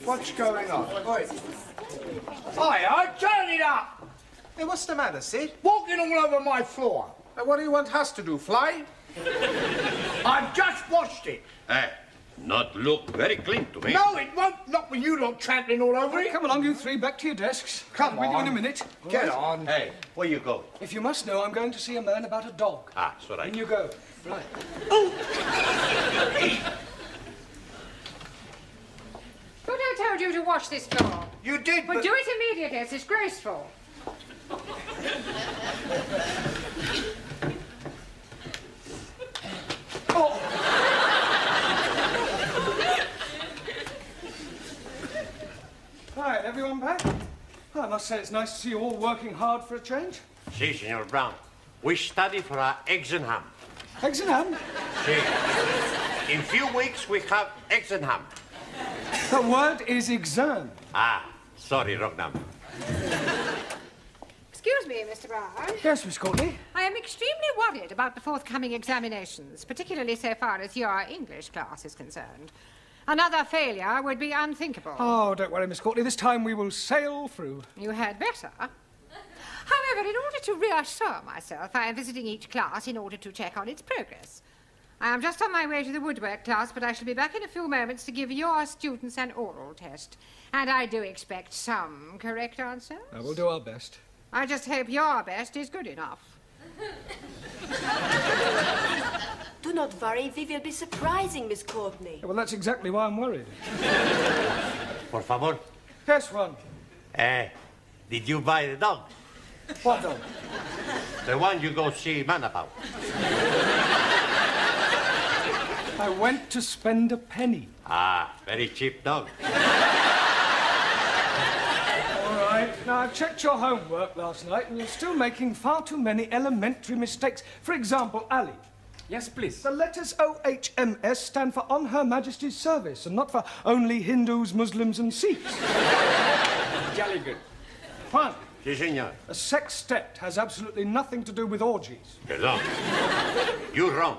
What's going on? Hiya, turn it up! Hey, what's the matter, Sid? Walking all over my floor. What do you want us to do, fly? I've just washed it. Not look very clean to me. No, it won't. Not with you lot trampling all over it. Come along, you three, back to your desks. Come I'll be on. with you in a minute. Get Right. on. Hey, where you going? If you must know, I'm going to see a man about a dog. Ah, it's all right. In you go. Right. But I told you to wash this floor. You did, Well, but... do it immediately. It's disgraceful. Right, everyone back? I must say it's nice to see you all working hard for a change. Si, Senor Brown. We study for our exam. Eggs and ham. Si. In few weeks, we have exam. The word is exam. Ah, sorry, wrong number. Excuse me, Mr. Brown. Yes, Miss Courtney? I am extremely worried about the forthcoming examinations, particularly so far as your English class is concerned. Another failure would be unthinkable. Oh, don't worry, Miss Courtney. This time we will sail through. You had better. However, in order to reassure myself, I am visiting each class in order to check on its progress. I am just on my way to the woodwork class, but I shall be back in a few moments to give your students an oral test. And I do expect some correct answers. We'll do our best. I just hope your best is good enough. Do not worry, we will be surprising Miss Courtney. Yeah, well, that's exactly why I'm worried. Por favor. Yes, Ron. Did you buy the dog? What dog? The one you go see man about. I went to spend a penny. Ah, very cheap dog. All right. Now, I checked your homework last night, and you're still making far too many elementary mistakes. For example, Ali. Yes, please. The letters OHMS stand for On Her Majesty's Service, and not for only Hindus, Muslims, and Sikhs. Jolly good. Fine. Si, senor. A sextet has absolutely nothing to do with orgies. Perdón. You're wrong.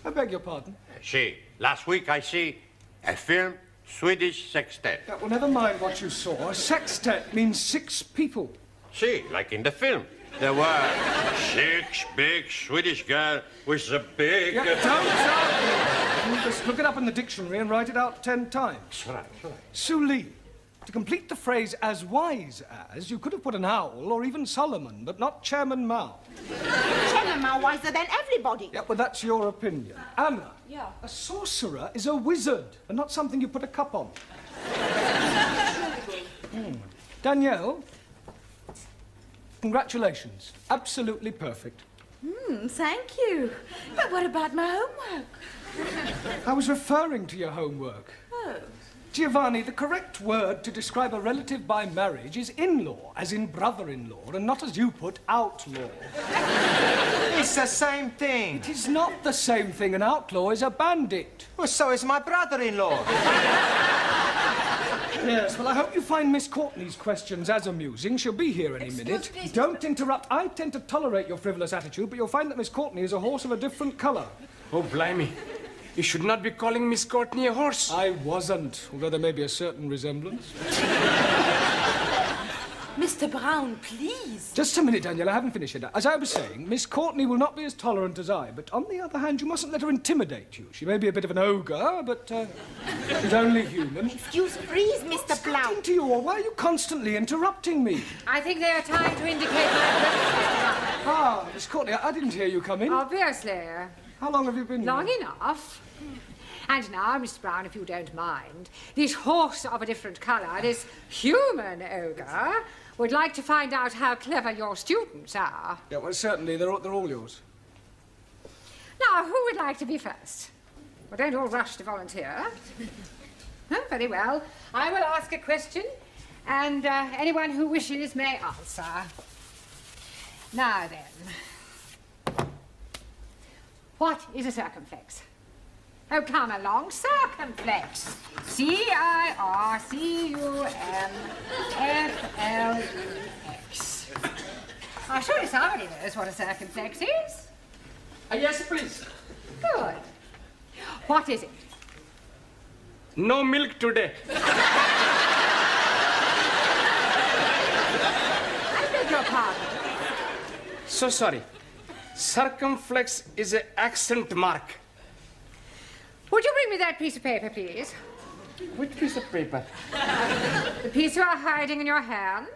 I beg your pardon. Si, last week I see a film, Swedish sextet. Yeah, well, never mind what you saw. A sextet means 6 people. Si, like in the film. There were 6 big Swedish girls with a big... Yeah, don't Just look it up in the dictionary and write it out 10 times. Right. Suli. To complete the phrase as wise as, you could have put an owl or even Solomon, but not Chairman Mao. Chairman Mao wiser than everybody. Yeah, well, that's your opinion. Anna. Yeah. A sorcerer is a wizard and not something you put a cup on. Danielle. Congratulations. Absolutely perfect. Thank you. But what about my homework? I was referring to your homework. Oh. Giovanni, the correct word to describe a relative by marriage is in-law, as in brother-in-law, and not as you put, outlaw. It's the same thing. It is not the same thing. An outlaw is a bandit. Well, so is my brother-in-law. Yes, well, I hope you find Miss Courtney's questions as amusing. She'll be here any minute. me. Don't interrupt. I tend to tolerate your frivolous attitude, but you'll find that Miss Courtney is a horse of a different colour. Oh, blimey. You should not be calling Miss Courtney a horse. I wasn't, although there may be a certain resemblance. Mr. Brown, please. Just a minute, Danielle, I haven't finished yet. As I was saying, Miss Courtney will not be as tolerant as I, but on the other hand, you mustn't let her intimidate you. She may be a bit of an ogre, but she's only human. Excuse, please, Mr. Brown. Into you, or why are you constantly interrupting me? I think they are time to indicate my presence. Ah, Miss Courtney, I didn't hear you come in. Obviously. How long have you been Long here? enough. And now, Mr. Brown, if you don't mind, this horse of a different colour, this human ogre, would like to find out how clever your students are. Yeah, well, certainly. They're all yours. Now, who would like to be first? Well, don't all rush to volunteer. Oh, very well. I will ask a question, and anyone who wishes may answer. Now then, what is a circumflex? Oh, come along, circumflex. C-I-R-C-U-M-F-L-E-X. I'm sure somebody knows what a circumflex is. Yes, please. Good. What is it? No milk today. I beg your pardon. So sorry. Circumflex is an accent mark. Would you bring me that piece of paper, please? Which piece of paper? The piece you are hiding in your hand?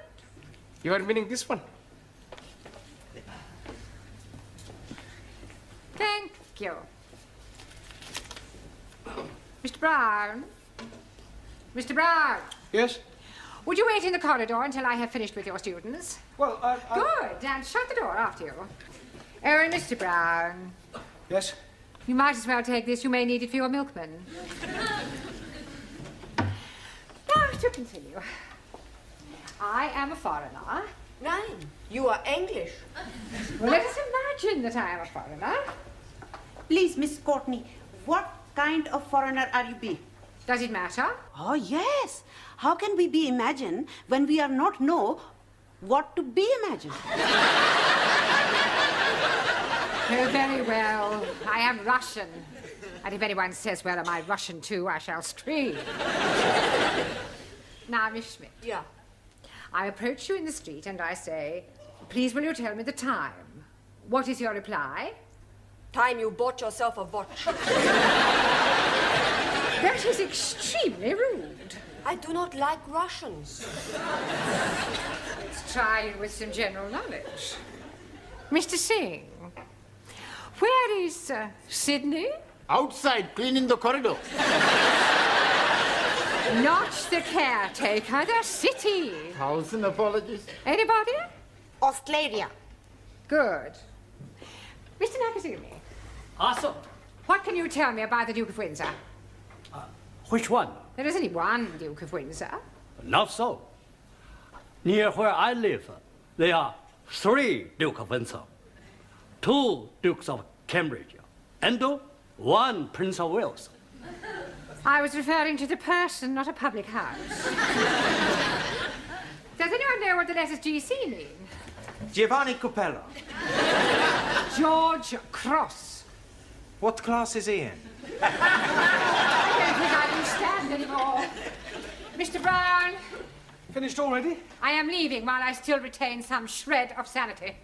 You are meaning this one? Thank you. Mr. Brown? Mr. Brown? Yes? Would you wait in the corridor until I have finished with your students? Well, Good, and shut the door after you. Oh, and Mr. Brown, Yes? you might as well take this. You may need it for your milkman. Now, to continue. I am a foreigner. Nein, you are English. Well, let us imagine that I am a foreigner. Please, Miss Courtney, what kind of foreigner are you be? Does it matter? Oh, yes. How can we be imagined when we are not know what to be imagined? Oh, very well. I am Russian. And if anyone says, well, am I Russian too, I shall scream. Now, Miss Schmidt. Yeah. I approach you in the street and I say, please will you tell me the time? What is your reply? Time you bought yourself a watch. That is extremely rude. I do not like Russians. Let's try it with some general knowledge. Mr. Singh, where is Sydney? Outside, cleaning the corridor. Not the caretaker, the city. 1,000 apologies. Anybody? Australia. Good. Mr. Nakazumi, Also, what can you tell me about the Duke of Windsor? which one? There is only one Duke of Windsor. Not so. Near where I live, there are 3 Duke of Windsor, 2 Dukes of Cambridge, and 1 Prince of Wales. I was referring to the person, not a public house. Does anyone know what the letters GC mean? Giovanni Capello. George Cross. What class is he in? I don't think I can stand anymore. Mr. Brown, Finished already? I am leaving while I still retain some shred of sanity.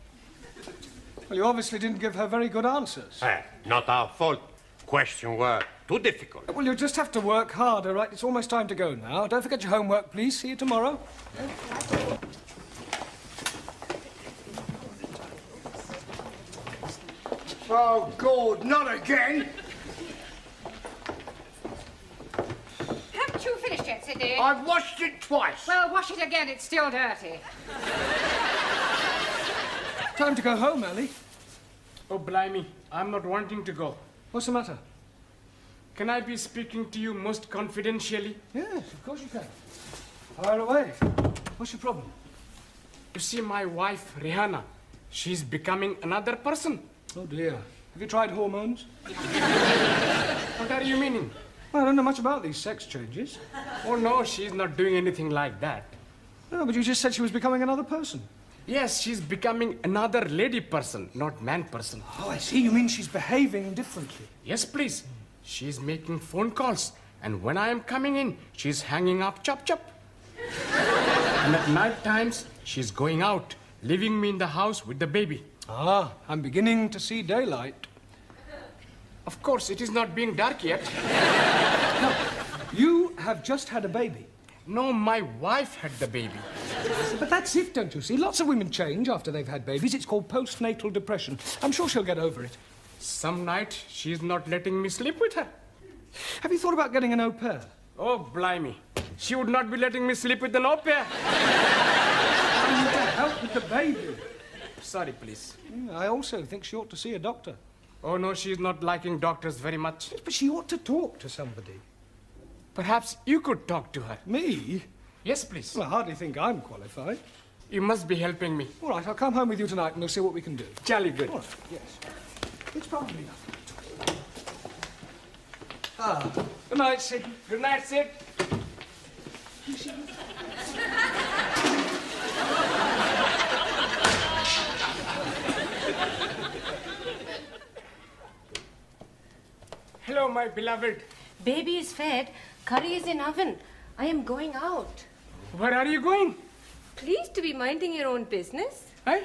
Well, you obviously didn't give her very good answers. Not our fault. Questions were too difficult. Well, you'll just have to work harder, right? It's almost time to go now. Don't forget your homework, please. See you tomorrow. Oh, God, not again. Haven't you finished yet, Sydney? I've washed it twice. Well, wash it again. It's still dirty. Time to go home, Ellie. Oh, blimey, I'm not wanting to go. What's the matter? Can I be speaking to you most confidentially? Yes, of course you can. Fire away. What's your problem? You see, my wife, Rihanna, she's becoming another person. Oh, dear. Have you tried hormones? What are you meaning? Well, I don't know much about these sex changes. Oh, no, she's not doing anything like that. No, but you just said she was becoming another person. Yes, she's becoming another lady person, not man person. Oh, I see. You mean she's behaving differently. Yes, please. She's making phone calls, and when I am coming in, she's hanging up chop chop. And at night times, she's going out, leaving me in the house with the baby. Ah, I'm beginning to see daylight. Of course, it is not being dark yet. You have just had a baby. No, my wife had the baby. But that's it, don't you see? Lots of women change after they've had babies. It's called postnatal depression. I'm sure she'll get over it. Some night, she's not letting me sleep with her. Have you thought about getting an au pair? Oh, blimey. She would not be letting me sleep with an au pair. I need to help with the baby. Sorry, please. I also think she ought to see a doctor. Oh, no, she's not liking doctors very much. But she ought to talk to somebody. Perhaps you could talk to her. Me? Yes, please. Well, I hardly think I'm qualified. You must be helping me. All right, I'll come home with you tonight and we'll see what we can do. Jolly good. All right, yes. It's probably nothing. Ah, good night, Sid. Good night, Sid. Hello, my beloved. Baby is fed. Curry is in oven. I am going out. Where are you going? Please to be minding your own business. Eh?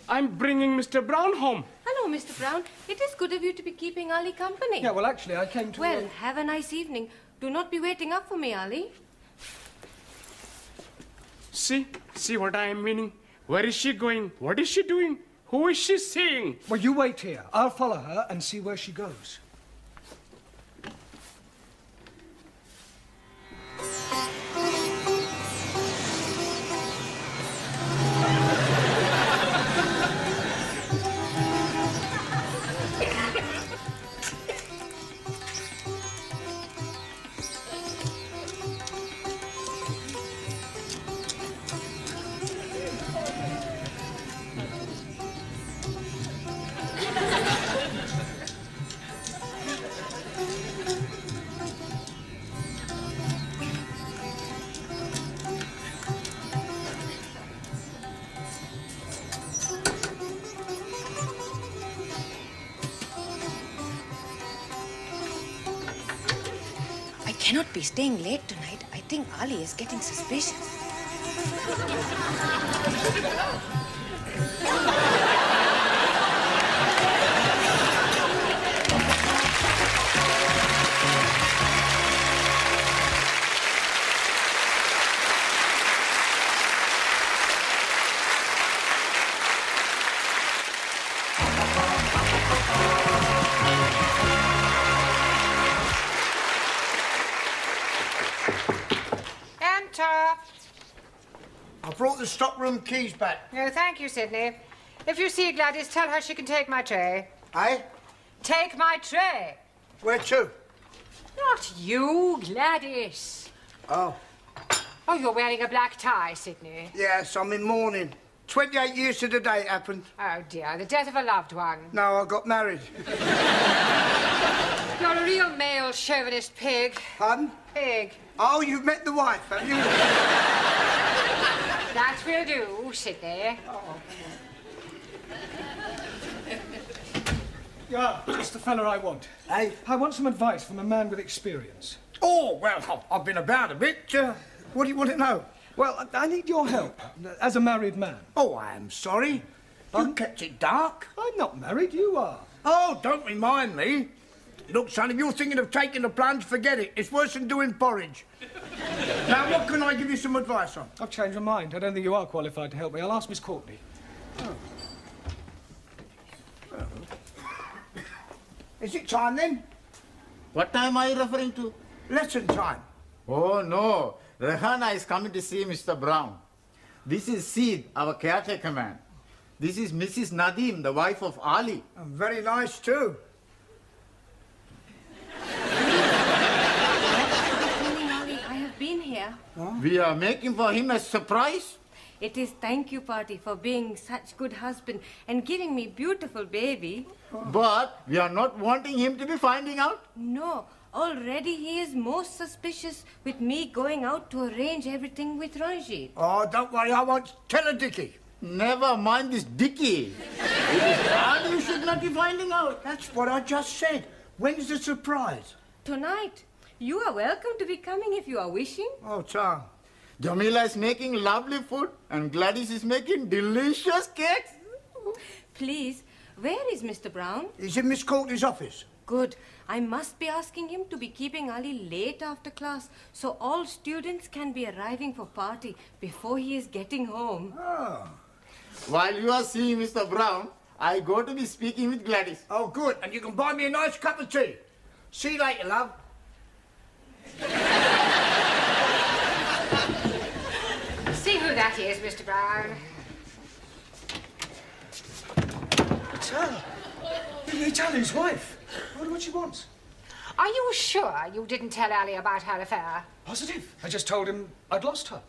I'm bringing Mr. Brown home. Hello, Mr. Brown. It is good of you to be keeping Ali company. Yeah, well, actually, I came to... Well, have a nice evening. Do not be waiting up for me, Ali. See what I am meaning? Where is she going? What is she doing? Who is she seeing? Well, you wait here. I'll follow her and see where she goes. I cannot be staying late tonight. I think Ali is getting suspicious. I brought the stockroom keys back. No, thank you, Sidney. If you see Gladys, tell her she can take my tray. Eh? Take my tray. Where to? Not you, Gladys. Oh. Oh, you're wearing a black tie, Sidney. Yes, I'm in mourning. 28 years to the day it happened. Oh, dear, the death of a loved one. No, I got married. You're a real male chauvinist pig. Pardon? Pig. Oh, you've met the wife, have you? That will do, Sidney. Yeah, just the fella I want. Hey? I want some advice from a man with experience. Oh, well, I've been about a bit. What do you want to know? Well, I need your help, as a married man. Oh, I am sorry. You kept it dark. I'm not married, you are. Oh, don't remind me. Look, son, if you're thinking of taking the plunge, forget it. It's worse than doing porridge. Now, what can I give you some advice on? I've changed my mind. I don't think you are qualified to help me. I'll ask Miss Courtney. Oh. Well. Is it time, then? What time are you referring to? Lesson time. Oh, no. Rehana is coming to see Mr. Brown. This is Sid, our caretaker man. This is Mrs. Nadim, the wife of Ali. And very nice, too. I have been here. Huh? We are making for him a surprise. It is thank you party for being such good husband and giving me beautiful baby. But we are not wanting him to be finding out. No, already he is most suspicious with me going out to arrange everything with Ranjit. Oh, don't worry, I won't tell a Dickie. Never mind this Dickie. It is Ali you should not be finding out. That's what I just said. When's the surprise? Tonight. You are welcome to be coming if you are wishing. Oh, Tom. Jamila is making lovely food and Gladys is making delicious cakes. Please, where is Mr. Brown? He's in Miss Courtney's office. Good. I must be asking him to be keeping Ali late after class so all students can be arriving for party before he is getting home. Oh. While you are seeing Mr. Brown, I go to be speaking with Gladys. Oh, good. And you can buy me a nice cup of tea. See you later, love. Mr. Brown. It's Ali's wife. I wonder what she wants. Are you sure you didn't tell Ali about her affair? Positive. I just told him I'd lost her.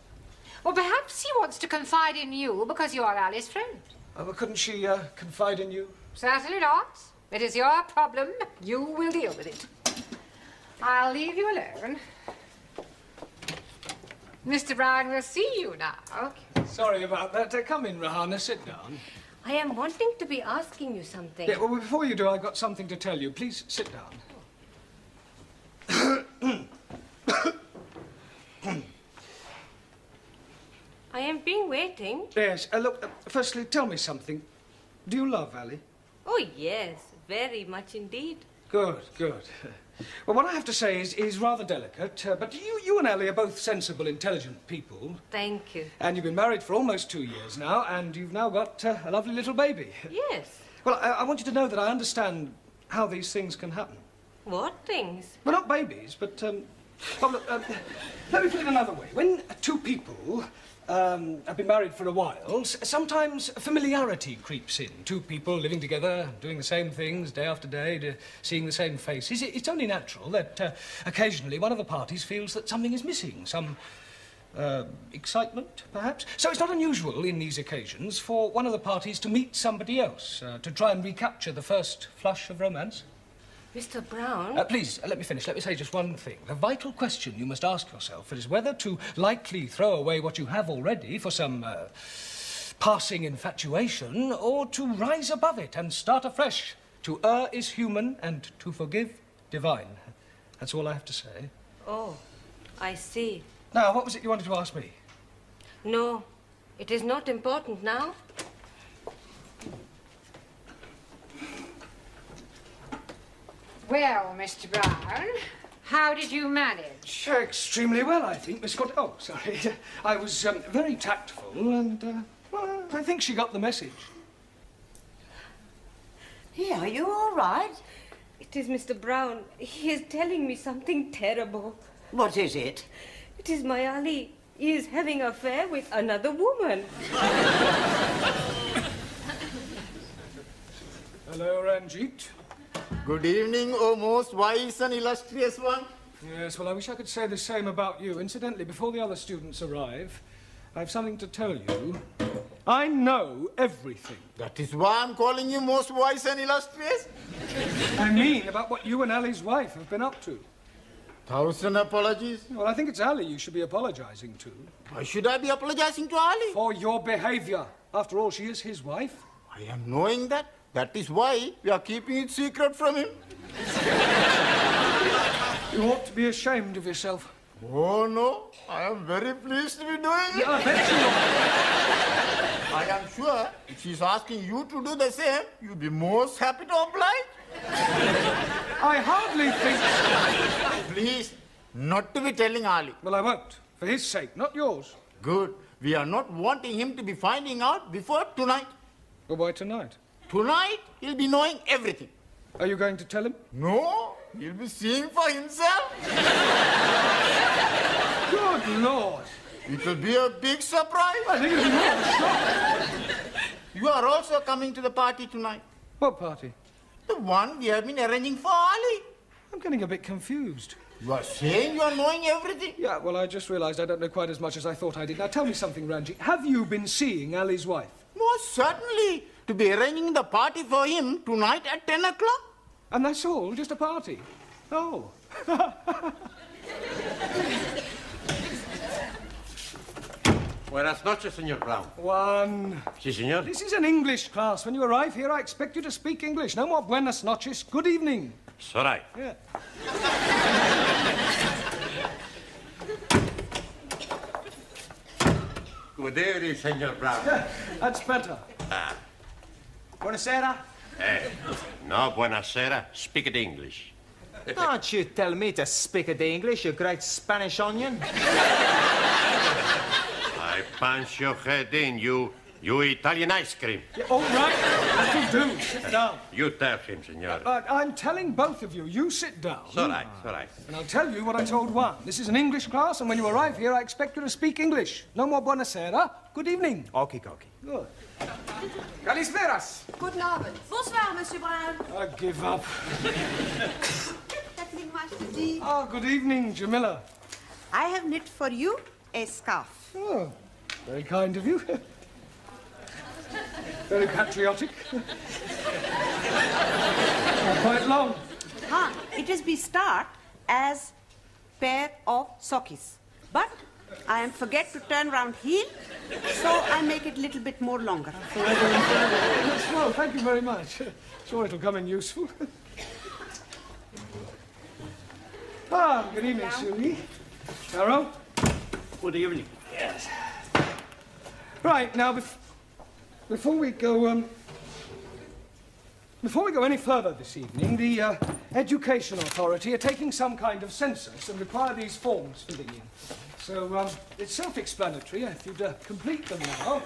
Well, perhaps he wants to confide in you because you're Ali's friend. Oh, well, couldn't she confide in you? Certainly not. It is your problem. You will deal with it. I'll leave you alone. Mr. Brown will see you now. Sorry about that. Come in, Rahana. Sit down. I am wanting to be asking you something. Yeah, well, before you do, I've got something to tell you. Please sit down. I am being waiting. Yes. Look, firstly, tell me something. Do you love Ali? Oh, yes. Very much indeed. Good, good. Well, what I have to say is rather delicate, but you and Ali are both sensible, intelligent people. Thank you. And you've been married for almost 2 years now, and you've now got a lovely little baby. Yes. Well, I want you to know that I understand how these things can happen. What things? Well, not babies, but, well, look, let me put it another way. When two people have been married for a while, sometimes familiarity creeps in. Two people living together, doing the same things day after day, seeing the same faces. It's only natural that occasionally one of the parties feels that something is missing, some excitement, perhaps. So it's not unusual in these occasions for one of the parties to meet somebody else, to try and recapture the first flush of romance. Mr. Brown? Please, let me finish. Let me say just one thing. The vital question you must ask yourself is whether to lightly throw away what you have already for some passing infatuation, or to rise above it and start afresh. To err is human, and to forgive, divine. That's all I have to say. Oh, I see. Now, what was it you wanted to ask me? No, it is not important now. Well, Mr. Brown, how did you manage? Extremely well, I think, Miss Scott. Oh, sorry. I was very tactful, and, well, I think she got the message. Hey, are you all right? It is Mr. Brown. He is telling me something terrible. What is it? It is my Ali. He is having an affair with another woman. Hello, Ranjit. Good evening, O most wise and illustrious one. Yes, well, I wish I could say the same about you. Incidentally, before the other students arrive, I have something to tell you. I know everything. That is why I'm calling you most wise and illustrious. I mean about what you and Ali's wife have been up to. 1,000 apologies. Well, I think it's Ali you should be apologizing to. Why should I be apologizing to Ali? For your behavior. After all, she is his wife. I am knowing that. That is why we are keeping it secret from him. You ought to be ashamed of yourself. Oh, no. I am very pleased to be doing it. Yeah, I bet you are. I am sure if she's asking you to do the same, you'll be most happy to oblige. I hardly think so. Please, not to be telling Ali. Well, I won't. For his sake, not yours. Good. We are not wanting him to be finding out before tonight. Well, why tonight? Tonight, he'll be knowing everything. Are you going to tell him? No, he'll be seeing for himself. Good Lord. It will be a big surprise. I think it'll be more of a shock. You are also coming to the party tonight. What party? The one we have been arranging for Ali. I'm getting a bit confused. You are saying you are knowing everything? Yeah, well, I just realized I don't know quite as much as I thought I did. Now, tell me something, Ranji. Have you been seeing Ali's wife? Most certainly. To be arranging the party for him tonight at 10 o'clock. And that's all? Just a party? Oh. Buenas noches, Señor Brown. One. Sí, señor. This is an English class. When you arrive here, I expect you to speak English. No more buenas noches. Good evening. It's all right. Yeah. Good evening, Señor Brown. Yeah, that's better. Buonasera. No, buenasera. Speak it English. Don't you tell me to speak it English, you great Spanish onion. I punch your head in, you You Italian ice cream. Yeah, all right, that'll do. Sit down. You tell him, senor. I'm telling both of you, you sit down. It's all right, it's all right. And I'll tell you what I told Juan. This is an English class, and when you arrive here, I expect you to speak English. No more buonasera. Good evening. Okie dokie. Good. Kalisperas. Guten Abend. Bonsoir, Monsieur Brown. I give up. Nothing much to see. Ah, good evening, Jamila. I have knit for you a scarf. Oh, very kind of you. Very patriotic. Quite long. It is be start as pair of sockies. But I am forget to turn round heel, so I make it a little bit more longer. Yes, well, thank you very much. Sure it'll come in useful. Good evening, Susie. Carol? Good evening. Yes. Right, now, before we go any further this evening, the Education Authority are taking some kind of census and require these forms filling in. So, it's self-explanatory if you'd complete them now.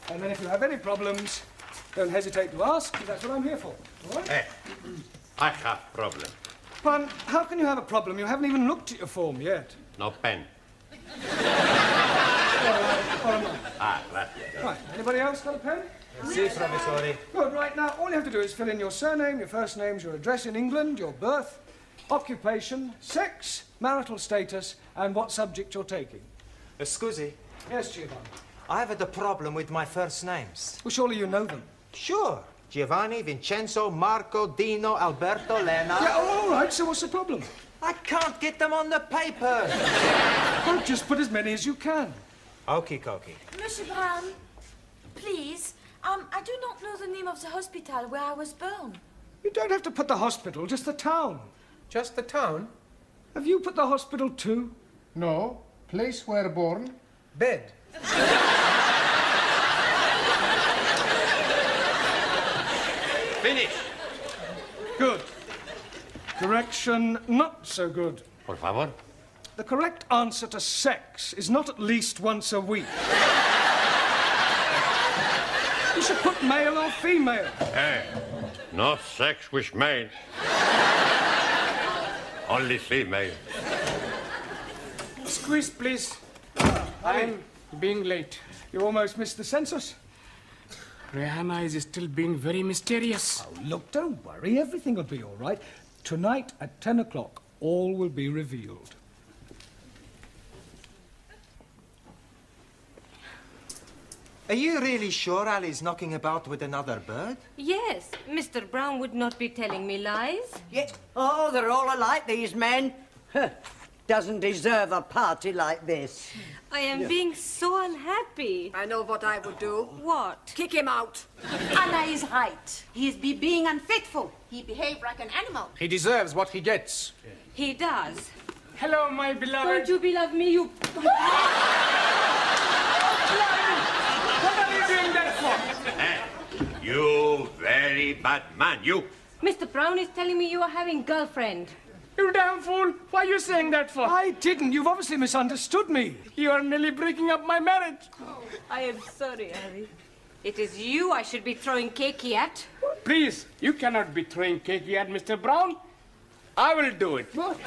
And then if you have any problems, don't hesitate to ask, because that's what I'm here for. All right? Hey, I have problem. Pardon, how can you have a problem? You haven't even looked at your form yet. No pen. Grazie. Right, anybody else got a pen? Si, professore. Good, right, now, all you have to do is fill in your surname, your first names, your address in England, your birth, occupation, sex, marital status, and what subject you're taking. Scusi. Yes, Giovanni. I have a problem with my first names. Well, surely you know them. Sure. Giovanni, Vincenzo, Marco, Dino, Alberto, Lena. Yeah, all right, so what's the problem? I can't get them on the paper. Well, just put as many as you can. Okie dokie. Monsieur Brown, please, I do not know the name of the hospital where I was born. You don't have to put the hospital, just the town. Just the town? Have you put the hospital too? No, place where born. Bed. Finish. Good. Correction, not so good. Por favor. The correct answer to sex is not at least once a week. You should put male or female. Hey, no sex with male. Only female. Squeeze, please. I'm being late. You almost missed the census. Rihanna is still being very mysterious. Oh, look, don't worry. Everything will be all right. Tonight at 10 o'clock, all will be revealed. Are you really sure Ali's knocking about with another bird? Yes, Mr. Brown would not be telling me lies. Yeah. Oh, they're all alike, these men. Doesn't deserve a party like this. I am being so unhappy. I know what I would do. What? Kick him out. Anna is right. He is being unfaithful. He behaved like an animal. He deserves what he gets. He does. Hello, my beloved. Don't you beloved me, you... What are you doing that for? Hey, you very bad man, you. Mr. Brown is telling me you are having girlfriend. You damn fool. Why are you saying that for? I didn't. You've obviously misunderstood me. You are nearly breaking up my marriage. I am sorry, Ali. It is you I should be throwing cakey at. Please, you cannot be throwing cakey at Mr. Brown. I will do it. What?